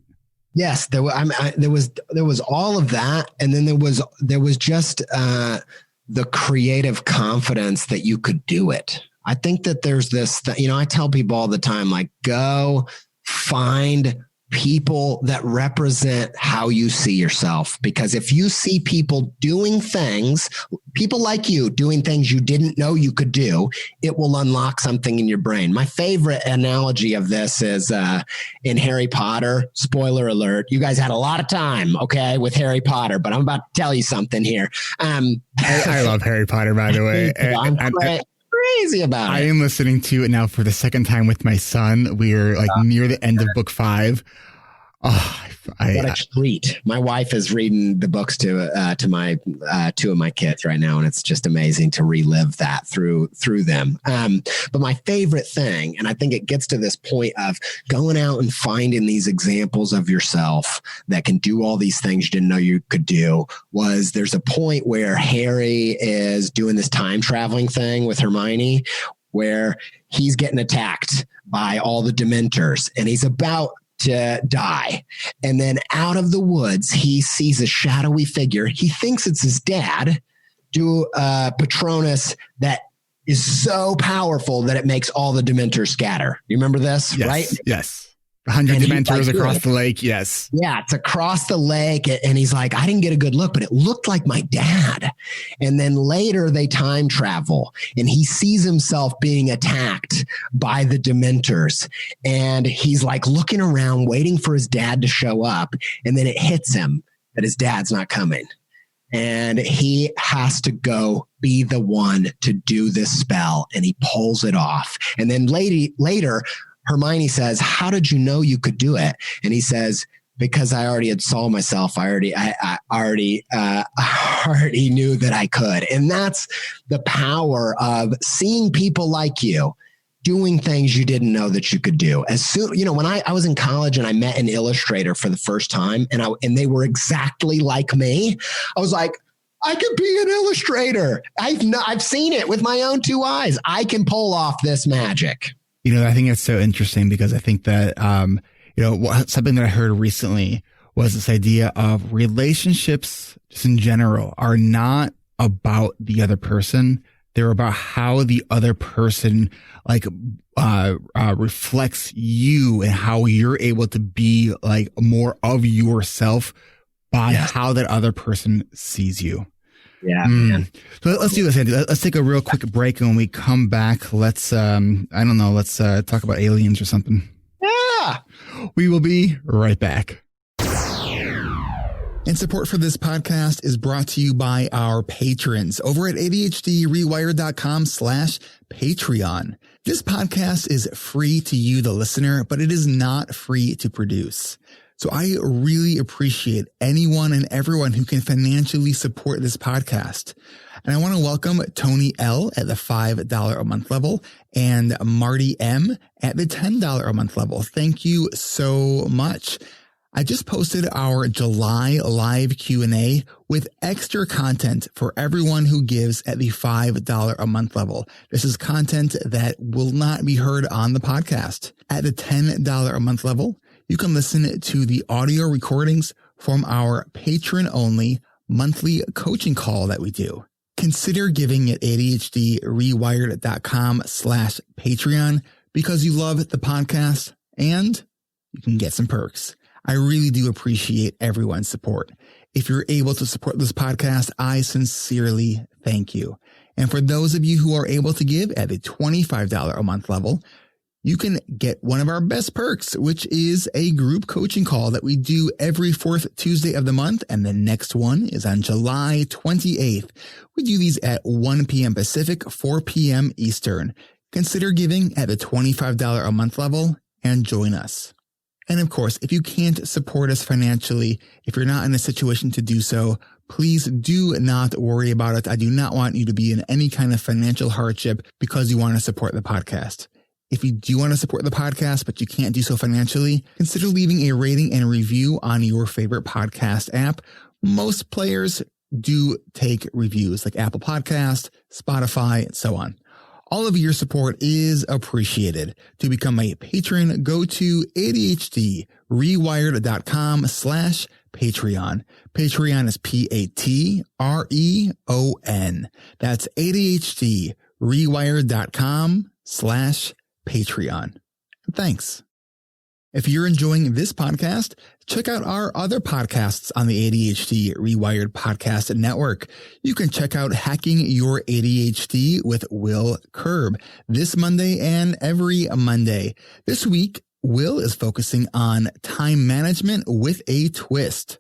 Yes, there was all of that. And then there was just the creative confidence that you could do it. I think that there's this, I tell people all the time, like, go find people that represent how you see yourself. Because if you see people doing things, people like you doing things you didn't know you could do, it will unlock something in your brain. My favorite analogy of this is in Harry Potter, spoiler alert, you guys had a lot of time, okay, with Harry Potter, but I'm about to tell you something here. I love Harry Potter, by the way. I'm crazy about it. I am listening to it now for the second time with my son. We're like near the end of book 5. Oh, what a treat. My wife is reading the books to my two of my kids right now, and it's just amazing to relive that through them. But my favorite thing, and I think it gets to this point of going out and finding these examples of yourself that can do all these things you didn't know you could do, was there's a point where Harry is doing this time traveling thing with Hermione, where he's getting attacked by all the Dementors, and he's about to die. And then out of the woods, he sees a shadowy figure. He thinks it's his dad, Patronus, that is so powerful that it makes all the Dementors scatter. You remember this, yes, right? Yes. 100 Dementors across the lake. Yes. Yeah. It's across the lake. And he's like, I didn't get a good look, but it looked like my dad. And then later they time travel and he sees himself being attacked by the Dementors. And he's like looking around, waiting for his dad to show up. And then it hits him that his dad's not coming. And he has to go be the one to do this spell. And he pulls it off. And then later, Hermione says, how did you know you could do it? And he says, because I already had saw myself. I already knew that I could. And that's the power of seeing people like you doing things you didn't know that you could do. As soon, when I was in college and I met an illustrator for the first time and they were exactly like me, I was like, I could be an illustrator. I've seen it with my own 2 eyes. I can pull off this magic. I think it's so interesting because I think that, something that I heard recently was this idea of relationships just in general are not about the other person. They're about how the other person reflects you and how you're able to be like more of yourself by how that other person sees you. Yeah. Man. So let's do this, Andy. Let's take a real quick break. And when we come back, let's talk about aliens or something. Yeah. We will be right back. And support for this podcast is brought to you by our patrons over at ADHDrewired.com/Patreon. This podcast is free to you, the listener, but it is not free to produce. So I really appreciate anyone and everyone who can financially support this podcast. And I want to welcome Tony L at the $5 a month level and Marty M at the $10 a month level. Thank you so much. I just posted our July live Q&A with extra content for everyone who gives at the $5 a month level. This is content that will not be heard on the podcast. At the $10 a month level, you can listen to the audio recordings from our patron-only monthly coaching call that we do. Consider giving at ADHDrewired.com/Patreon because you love the podcast and you can get some perks. I really do appreciate everyone's support. If you're able to support this podcast, I sincerely thank you. And for those of you who are able to give at the $25 a month level, you can get one of our best perks, which is a group coaching call that we do every fourth Tuesday of the month. And the next one is on July 28th. We do these at 1 p.m. Pacific, 4 p.m. Eastern. Consider giving at the $25 a month level and join us. And of course, if you can't support us financially, if you're not in a situation to do so, please do not worry about it. I do not want you to be in any kind of financial hardship because you want to support the podcast. If you do want to support the podcast, but you can't do so financially, consider leaving a rating and review on your favorite podcast app. Most players do take reviews like Apple Podcast, Spotify, and so on. All of your support is appreciated. To become a patron, go to ADHDrewired.com/Patreon. Patreon is Patreon. That's ADHDrewired.com/Patreon. Thanks. If you're enjoying this podcast, check out our other podcasts on the ADHD Rewired Podcast Network. You can check out Hacking Your ADHD with Will Curb this Monday and every Monday. This week, Will is focusing on time management with a twist.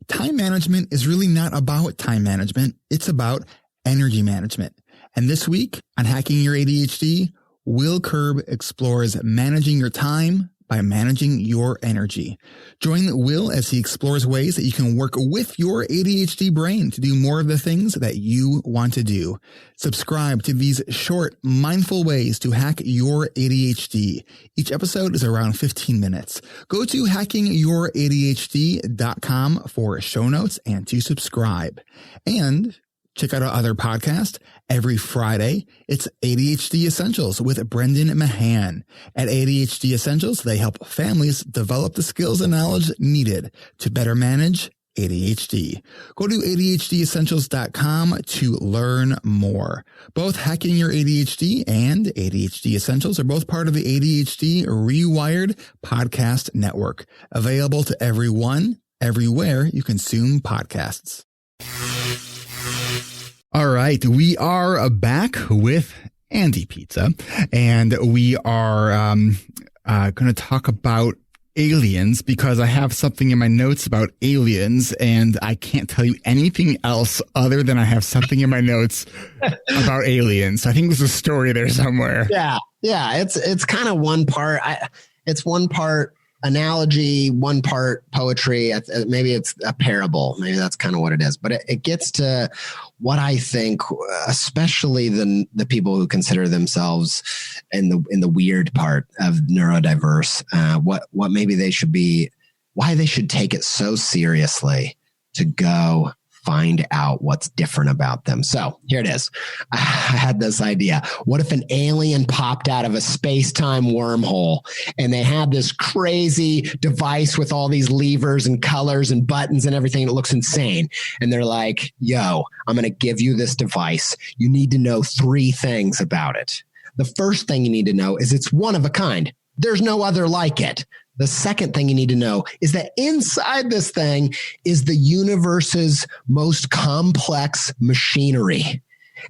Time management is really not about time management. It's about energy management. And this week on Hacking Your ADHD, Will Curb explores managing your time by managing your energy. Join Will as he explores ways that you can work with your ADHD brain to do more of the things that you want to do. Subscribe to these short, mindful ways to hack your ADHD. Each episode is around 15 minutes. Go to hackingYourADHD.com for show notes and to subscribe. And check out our other podcast every Friday. It's ADHD Essentials with Brendan Mahan. At ADHD Essentials, they help families develop the skills and knowledge needed to better manage ADHD. Go to ADHDessentials.com to learn more. Both Hacking Your ADHD and ADHD Essentials are both part of the ADHD Rewired Podcast Network, available to everyone, everywhere you consume podcasts. All right, we are back with Andy Pizza, and we are going to talk about aliens because I have something in my notes about aliens, and I can't tell you anything else other than I have something in my notes about aliens. I think there's a story there somewhere. Yeah, it's kind of one part. It's one part analogy, one part poetry. Maybe it's a parable. Maybe that's kind of what it is. But it gets to what I think, especially the people who consider themselves in the weird part of neurodiverse, what maybe they should be, why they should take it so seriously to go find out what's different about them. So here it is. I had this idea. What if an alien popped out of a space-time wormhole and they had this crazy device with all these levers and colors and buttons and everything that looks insane? And they're like, yo, I'm going to give you this device. You need to know 3 things about it. The first thing you need to know is it's one of a kind. There's no other like it. The second thing you need to know is that inside this thing is the universe's most complex machinery.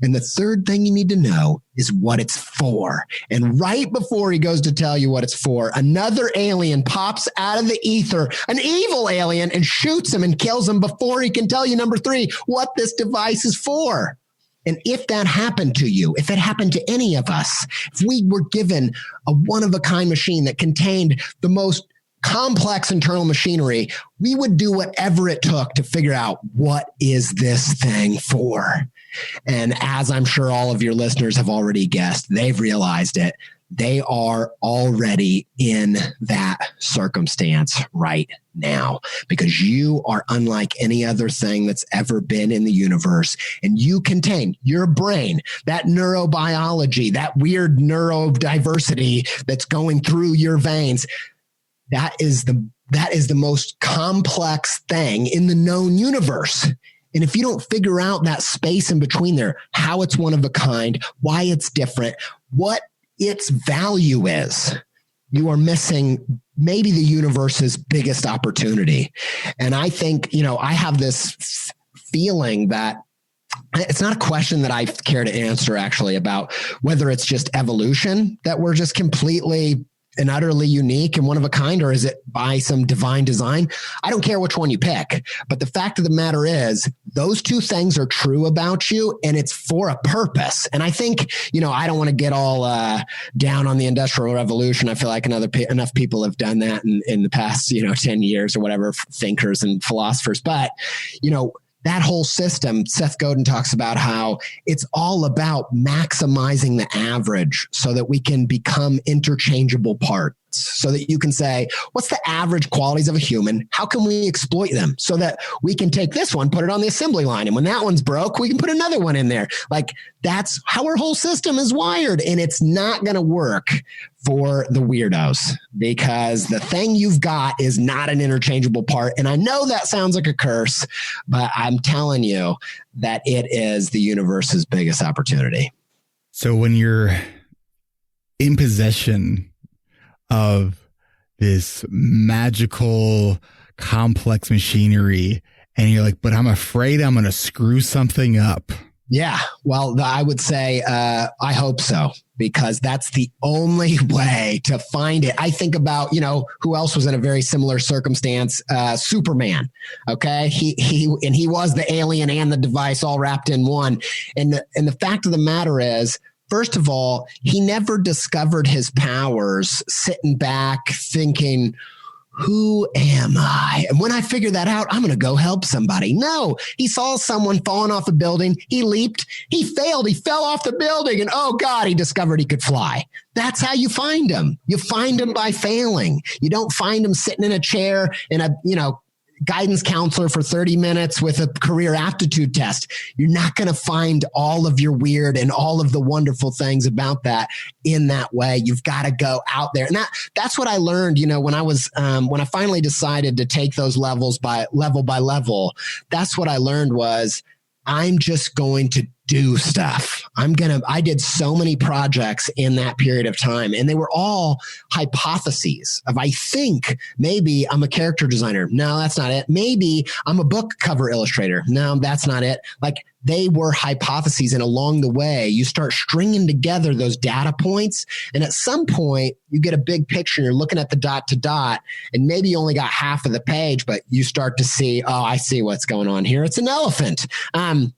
And the third thing you need to know is what it's for. And right before he goes to tell you what it's for, another alien pops out of the ether, an evil alien, and shoots him and kills him before he can tell you, number 3, what this device is for. And if that happened to you, if it happened to any of us, if we were given a one-of-a-kind machine that contained the most complex internal machinery, we would do whatever it took to figure out what is this thing for. And as I'm sure all of your listeners have already guessed, they've realized it. They are already in that circumstance right now because you are unlike any other thing that's ever been in the universe. And you contain your brain, that neurobiology, that weird neurodiversity that's going through your veins. That is the most complex thing in the known universe. And if you don't figure out that space in between there, how it's one of a kind, why it's different, what its value is, you are missing maybe the universe's biggest opportunity. And I think, I have this feeling that it's not a question that I care to answer actually about whether it's just evolution, that we're just completely and utterly unique and one of a kind, or is it by some divine design? I don't care which one you pick, but the fact of the matter is those 2 things are true about you and it's for a purpose. And I think, I don't want to get all down on the Industrial Revolution. I feel like enough people have done that in the past, 10 years or whatever, thinkers and philosophers. But, that whole system, Seth Godin talks about how it's all about maximizing the average so that we can become interchangeable parts, so that you can say, what's the average qualities of a human? How can we exploit them so that we can take this one, put it on the assembly line, and when that one's broke, we can put another one in there. Like, that's how our whole system is wired. And it's not going to work for the weirdos because the thing you've got is not an interchangeable part. And I know that sounds like a curse, but I'm telling you that it is the universe's biggest opportunity. So when you're in possession of this magical, complex machinery, and you're like, but I'm afraid I'm going to screw something up. Yeah, well, I would say I hope so, because that's the only way to find it. I think about, who else was in a very similar circumstance? Superman. Okay, he was the alien and the device all wrapped in one. And the fact of the matter is, first of all, he never discovered his powers sitting back thinking, who am I? And when I figure that out, I'm going to go help somebody. No, he saw someone falling off a building. He leaped. He failed. He fell off the building. And oh God, he discovered he could fly. That's how you find him. You find him by failing. You don't find him sitting in a chair in a, guidance counselor for 30 minutes with a career aptitude test. You're not going to find all of your weird and all of the wonderful things about that in that way. You've got to go out there. And that's what I learned, when I was, when I finally decided to take those levels by level, that's what I learned was I'm just going to do stuff. I did so many projects in that period of time, and they were all hypotheses of, I think maybe I'm a character designer. No, that's not it. Maybe I'm a book cover illustrator. No, that's not it. Like, they were hypotheses. And along the way, you start stringing together those data points. And at some point, you get a big picture. You're looking at the dot to dot, and maybe you only got half of the page, but you start to see, oh, I see what's going on here. It's an elephant. I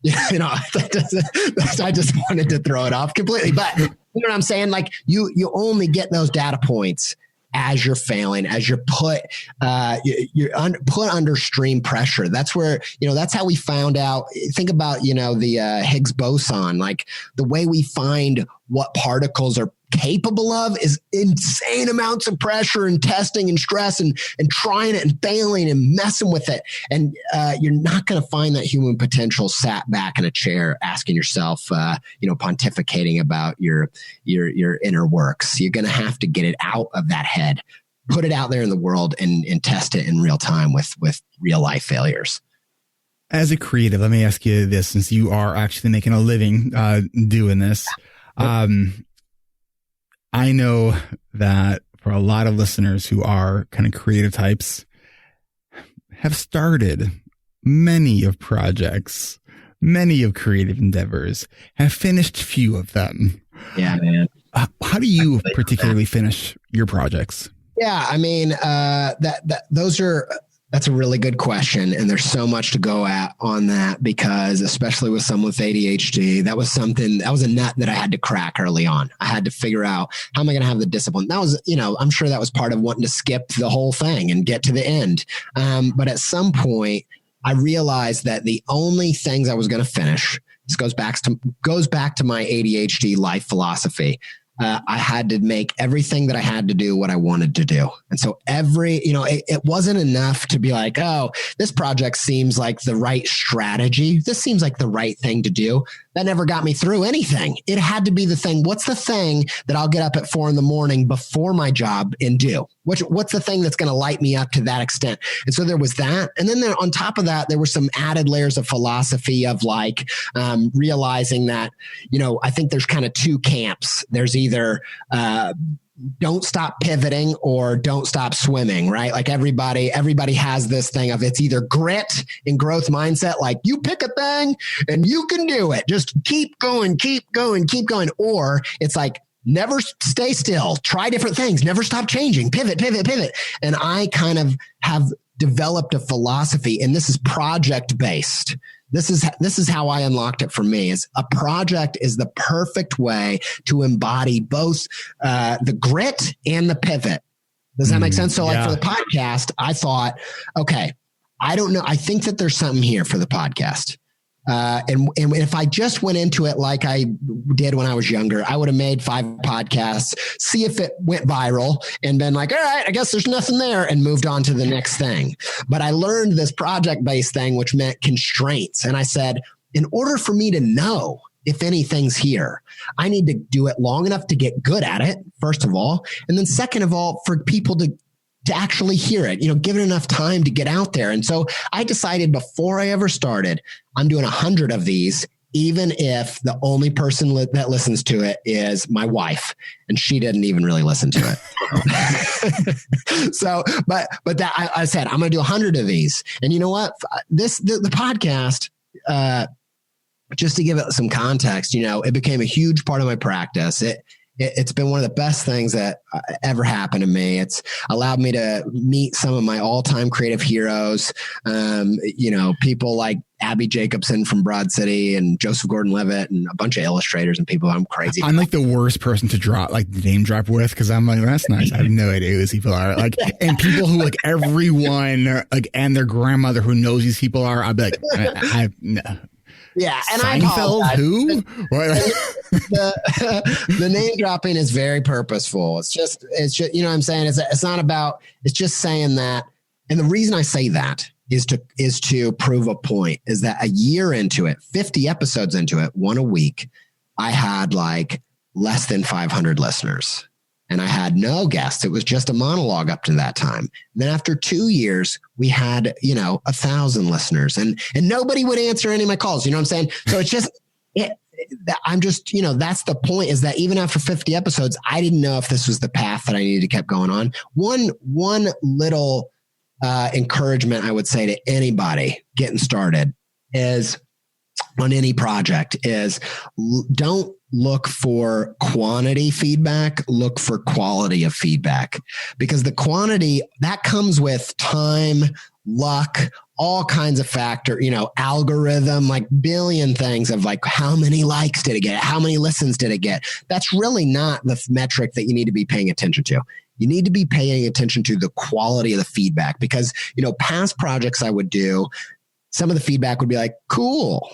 just wanted to throw it off completely. But you know what I'm saying? Like, you only get those data points as you're failing, as you're put under stream pressure. That's where, that's how we found out. Think about, the Higgs boson, like the way we find what particles are capable of is insane amounts of pressure and testing and stress and trying it and failing and messing with it. And you're not going to find that human potential sat back in a chair asking yourself, pontificating about your inner works. You're going to have to get it out of that head, put it out there in the world and test it in real time with real life failures. As a creative, let me ask you this, since you are actually making a living doing this. I know that for a lot of listeners who are kind of creative types have started many of projects, many of creative endeavors, have finished few of them. Yeah, man. How do you particularly finish your projects? Yeah, I mean, that's a really good question. And there's so much to go at on that, because especially with someone with ADHD, that was a nut that I had to crack early on. I had to figure out, how am I going to have the discipline? That was, I'm sure that was part of wanting to skip the whole thing and get to the end. But at some point I realized that the only things I was going to finish, this goes back to my ADHD life philosophy. I had to make everything that I had to do what I wanted to do. And so it wasn't enough to be like, oh, this project seems like the right strategy. This seems like the right thing to do. That never got me through anything. It had to be the thing. What's the thing that I'll get up at 4 a.m. before my job and do? What's the thing that's going to light me up to that extent? And so there was that. And then on top of that, there were some added layers of philosophy of realizing that, I think there's kind of two camps. There's either don't stop pivoting or don't stop swimming, right? Like everybody has this thing of, it's either grit and growth mindset, like you pick a thing and you can do it. Just keep going. Or it's like, never stay still, try different things, never stop changing, pivot. And I kind of have developed a philosophy, and this is project based. This is how I unlocked it for me. Is a project is the perfect way to embody both the grit and the pivot. Does that make sense? So like for the podcast, I thought, okay, I don't know. I think that there's something here for the podcast. And if I just went into it like I did when I was younger, I would have made 5 podcasts, see if it went viral, and been like, all right, I guess there's nothing there, and moved on to the next thing. But I learned this project-based thing, which meant constraints. And I said, in order for me to know if anything's here, I need to do it long enough to get good at it, first of all. And then second of all, for people to actually hear it, give it enough time to get out there. And so I decided before I ever started, I'm doing 100 of these, even if the only person that listens to it is my wife, and she didn't even really listen to it. So, but that I said, I'm going to do 100 of these. And you know what? The podcast, just to give it some context, it became a huge part of my practice. It's been one of the best things that ever happened to me. It's allowed me to meet some of my all-time creative heroes. People like Abby Jacobson from Broad City and Joseph Gordon-Levitt and a bunch of illustrators and people I'm crazy. I'm like the worst person to name drop with, because I'm like, that's nice. I have no idea who these people are. Like, and people who everyone and their grandmother who knows these people are. I'd be like, no. Yeah, and Seinfeld, I who? The name dropping is very purposeful. It's just what I'm saying. It's not about. It's just saying that. And the reason I say that is to prove a point. Is that a year into it, 50 episodes into it, one a week, I had like less than 500 listeners. And I had no guests. It was just a monologue up to that time. And then after 2 years, we had, 1,000 listeners, and nobody would answer any of my calls. You know what I'm saying? So it's just, that's the point, is that even after 50 episodes, I didn't know if this was the path that I needed to keep going on. One little encouragement I would say to anybody getting started is on any project is don't look for quantity feedback, look for quality of feedback, because the quantity that comes with time, luck, all kinds of factor, algorithm, like billion things of like, how many likes did it get? How many listens did it get? That's really not the metric that you need to be paying attention to. You need to be paying attention to the quality of the feedback, because, past projects I would do, some of the feedback would be like, cool.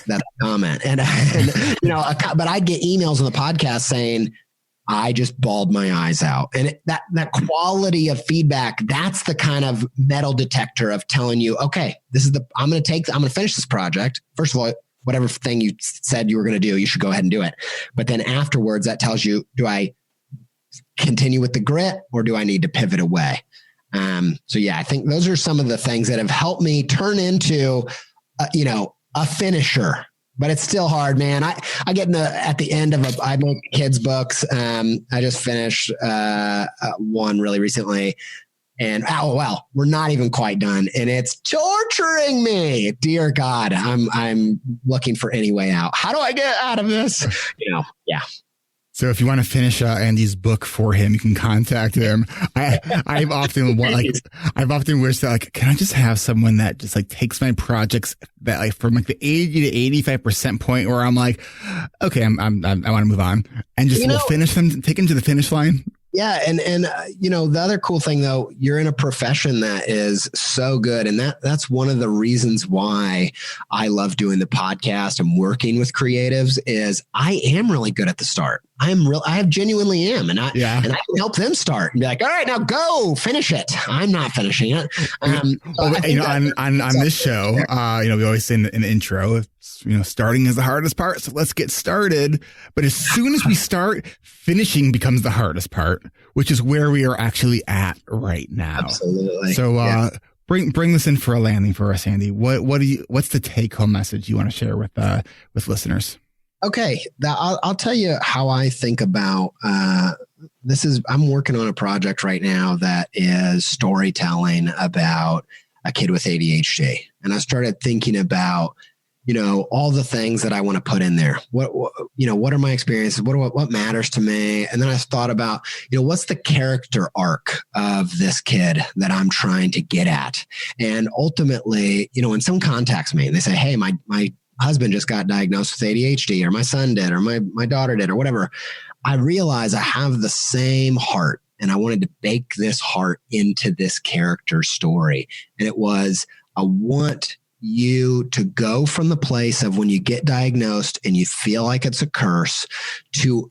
That's a comment. But I'd get emails on the podcast saying, I just bawled my eyes out. And that quality of feedback, that's the kind of metal detector of telling you, okay, I'm going to finish this project. First of all, whatever thing you said you were going to do, you should go ahead and do it. But then afterwards, that tells you, do I continue with the grit or do I need to pivot away? So yeah, I think those are some of the things that have helped me turn into, a finisher. But it's still hard, man. I get at the end of I make kids' books. I just finished one really recently. And we're not even quite done. And it's torturing me. Dear God, I'm looking for any way out. How do I get out of this? Yeah. So if you want to finish Andy's book for him, you can contact him. I've often wished that can I just have someone that just takes my projects that from the 80 to 85% point where I'm like, okay, I want to move on and just we'll finish them, take them to the finish line. Yeah. And the other cool thing though, you're in a profession that is so good. And that's one of the reasons why I love doing the podcast and working with creatives is I am really good at the start. I genuinely am. And I can help them start and be like, all right, now go finish it. I'm not finishing it. On this show, we always say in the intro, starting is the hardest part. So let's get started. But as soon as we start, finishing becomes the hardest part, which is where we are actually at right now. Absolutely. So, bring this in for a landing for us, Andy. What's the take home message you want to share with listeners? Okay. I'll tell you how I think about, I'm working on a project right now that is storytelling about a kid with ADHD. And I started thinking about, all the things that I want to put in there. What are my experiences? What matters to me? And then I thought about, what's the character arc of this kid that I'm trying to get at? And ultimately, when someone contacts me and they say, hey, my husband just got diagnosed with ADHD, or my son did, or my daughter did, or whatever, I realize I have the same heart. And I wanted to bake this heart into this character story. And it was, I want you to go from the place of when you get diagnosed and you feel like it's a curse to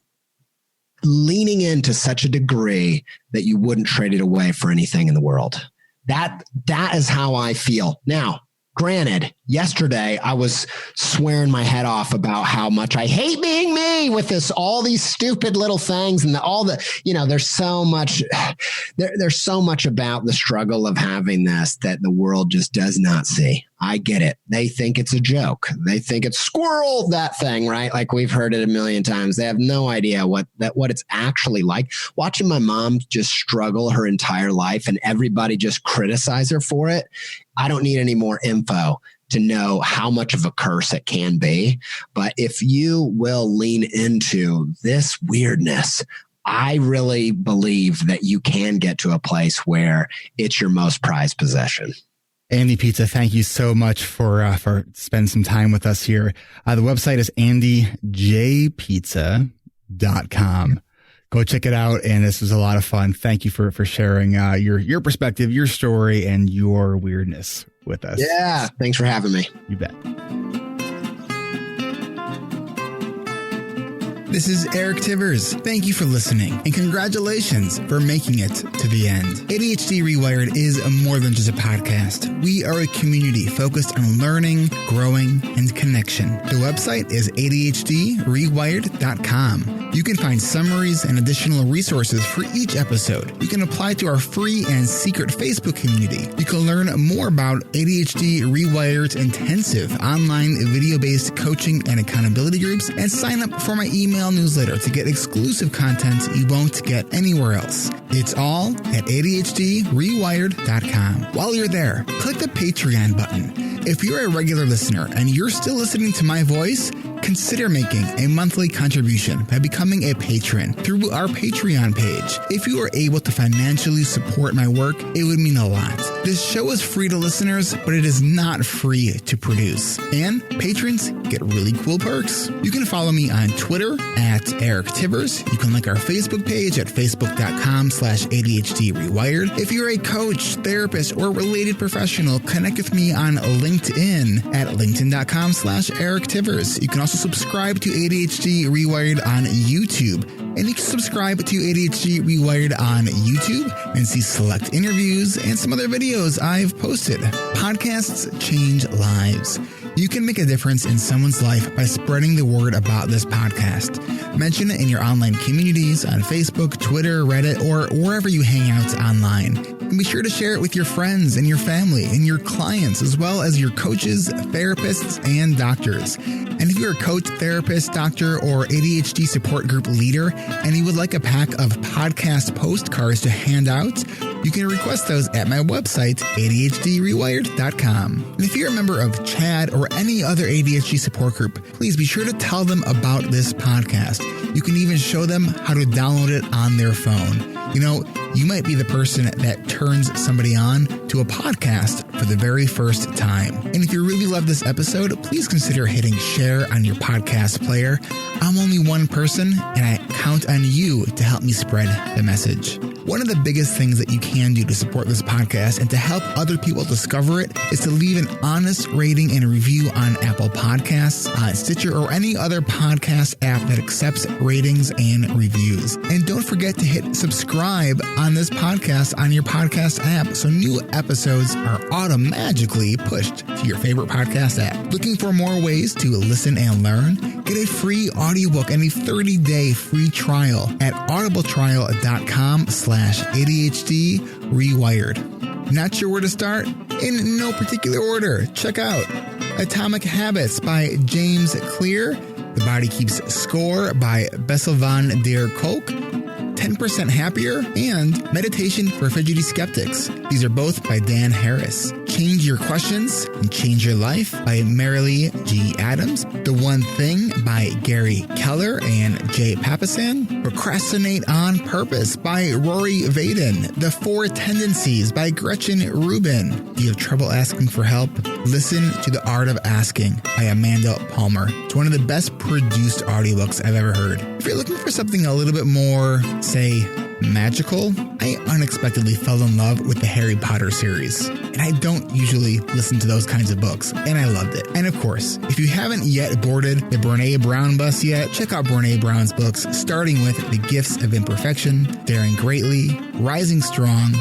leaning into such a degree that you wouldn't trade it away for anything in the world. That is how I feel. Now, granted, yesterday I was swearing my head off about how much I hate being me with all these stupid little things and there's so much, there's so much about the struggle of having this that the world just does not see. I get it. They think it's a joke. They think it's squirrel, that thing, right? Like we've heard it a million times. They have no idea what it's actually like. Watching my mom just struggle her entire life and everybody just criticize her for it. I don't need any more info to know how much of a curse it can be. But if you will lean into this weirdness, I really believe that you can get to a place where it's your most prized possession. Andy Pizza, thank you so much for spending some time with us here. The website is andyjpizza.com. Go check it out. And this was a lot of fun. Thank you for sharing your perspective, your story, and your weirdness with us. Yeah. Thanks for having me. You bet. This is Eric Tivers. Thank you for listening, and congratulations for making it to the end. ADHD Rewired is more than just a podcast. We are a community focused on learning, growing, and connection. The website is adhdrewired.com. You can find summaries and additional resources for each episode. You can apply to our free and secret Facebook community. You can learn more about ADHD Rewired's intensive online video-based coaching and accountability groups, and sign up for my email newsletter to get exclusive content you won't get anywhere else. It's all at adhdrewired.com. While you're there, click the Patreon button. If you're a regular listener and you're still listening to my voice, consider making a monthly contribution by becoming a patron through our Patreon page. If you are able to financially support my work, it would mean a lot. This show is free to listeners, but it is not free to produce. And patrons get really cool perks. You can follow me on Twitter at Eric Tivers. You can like our Facebook page at facebook.com/ADHD Rewired. If you're a coach, therapist, or related professional, connect with me on LinkedIn at linkedin.com/Eric Tivers. You can also also subscribe to ADHD Rewired on YouTube. And you can subscribe to ADHD Rewired on YouTube and see select interviews and some other videos I've posted. Podcasts change lives. You can make a difference in someone's life by spreading the word about this podcast. Mention it in your online communities on Facebook, Twitter, Reddit, or wherever you hang out online. And be sure to share it with your friends and your family and your clients, as well as your coaches, therapists, and doctors. And if you're a coach, therapist, doctor, or ADHD support group leader, and you would like a pack of podcast postcards to hand out, you can request those at my website, adhdrewired.com. And if you're a member of CHAD or any other ADHD support group, please be sure to tell them about this podcast. You can even show them how to download it on their phone. You know, you might be the person that turns somebody on to a podcast for the very first time. And if you really love this episode, please consider hitting share on your podcast player. I'm only one person, and I count on you to help me spread the message. One of the biggest things that you can do to support this podcast and to help other people discover it is to leave an honest rating and review on Apple Podcasts, Stitcher, or any other podcast app that accepts ratings and reviews. And don't forget to hit subscribe on this podcast on your podcast app so new episodes are automatically pushed to your favorite podcast app. Looking for more ways to listen and learn? Get a free audiobook and a 30-day free trial at audibletrial.com/ADHD Rewired. Not sure where to start? In no particular order. Check out Atomic Habits by James Clear, The Body Keeps Score by Bessel van der Kolk, 10% Happier, and Meditation for Fidgety Skeptics. These are both by Dan Harris. Change Your Questions and Change Your Life by Marilee G. Adams. The One Thing by Gary Keller and Jay Papasan. Procrastinate on Purpose by Rory Vaden. The Four Tendencies by Gretchen Rubin. Do you have trouble asking for help? Listen to The Art of Asking by Amanda Palmer. It's one of the best produced audiobooks I've ever heard. If you're looking for something a little bit more, say, magical, I unexpectedly fell in love with the Harry Potter series. And I don't usually listen to those kinds of books, and I loved it. And of course, if you haven't yet boarded the Brene Brown bus yet, check out Brene Brown's books, starting with The Gifts of Imperfection, Daring Greatly, Rising Strong,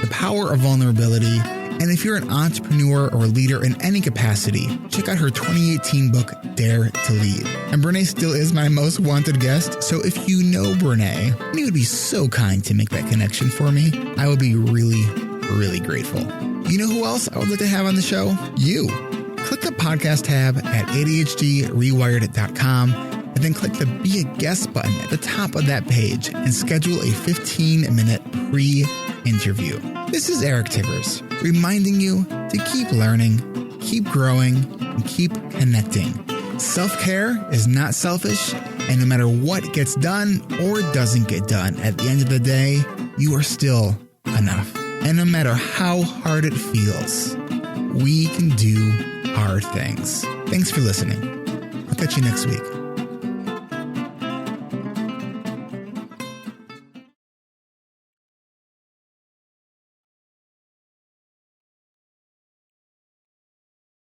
The Power of Vulnerability. And if you're an entrepreneur or leader in any capacity, check out her 2018 book, Dare to Lead. And Brene still is my most wanted guest, so if you know Brene, and you would be so kind to make that connection for me, I would be really, really grateful. You know who else I would like to have on the show? You. Click the podcast tab at adhdrewired.com and then click the Be a Guest button at the top of that page and schedule a 15-minute pre-interview. This is Eric Tivers, reminding you to keep learning, keep growing, and keep connecting. Self-care is not selfish, and no matter what gets done or doesn't get done, at the end of the day, you are still enough. And no matter how hard it feels, we can do hard things. Thanks for listening. I'll catch you next week.